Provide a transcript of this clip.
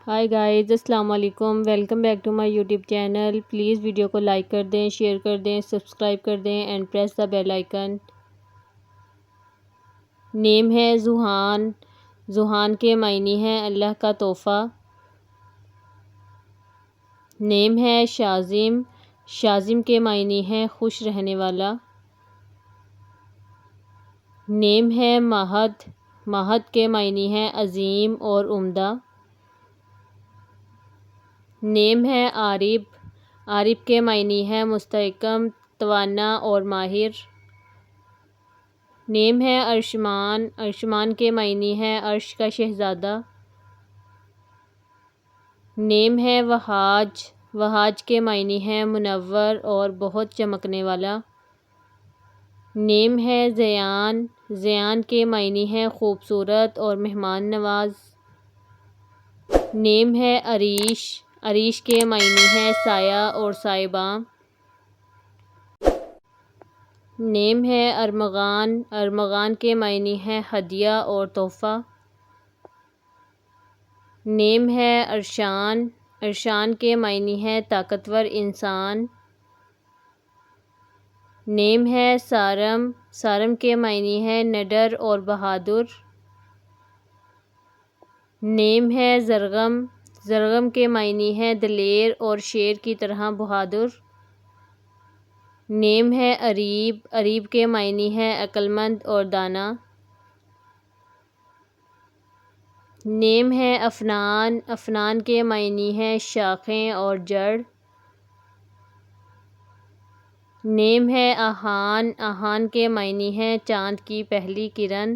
High guys, السلام علیکم، welcome back to my YouTube channel. Please video کو like کر دیں، شیئر کر دیں، سبسکرائب کر دیں and press the bell icon. Name ہے ذوحان۔ ذوحان کے معنی ہے اللہ کا تحفہ۔ نیم ہے شازم۔ شازم کے معنی ہے خوش رہنے والا۔ نیم ہے ماہد۔ ماہد کے معنی ہے عظیم اور عمدہ۔ نیم ہے عارب۔ عارب کے معنی ہے مستحکم، توانا اور ماہر۔ نیم ہے ارشمان۔ ارشمان کے معنی ہے عرش کا شہزادہ۔ نیم ہے وہاج۔ وہاج کے معنی ہے منور اور بہت چمکنے والا۔ نیم ہے زیان۔ زیان کے معنی ہے خوبصورت اور مہمان نواز۔ نیم ہے عریش۔ عریش کے معنی ہے سایہ اور سائباں۔ نیم ہے ارمغان۔ ارمغان کے معنی ہے ہدیہ اور تحفہ۔ نیم ہے ارشان۔ ارشان کے معنی ہے طاقتور انسان۔ نیم ہے سارم۔ سارم کے معنی ہے نڈر اور بہادر۔ نیم ہے زرغم۔ زرغم کے معنی ہے دلیر اور شیر کی طرح بہادر۔ نیم ہے اریب۔ اریب کے معنی ہے عقل مند اور دانا۔ نیم ہے افنان۔ افنان کے معنی ہے شاخیں اور جڑ۔ نیم ہے آہان۔ آہان کے معنی ہے چاند کی پہلی کرن۔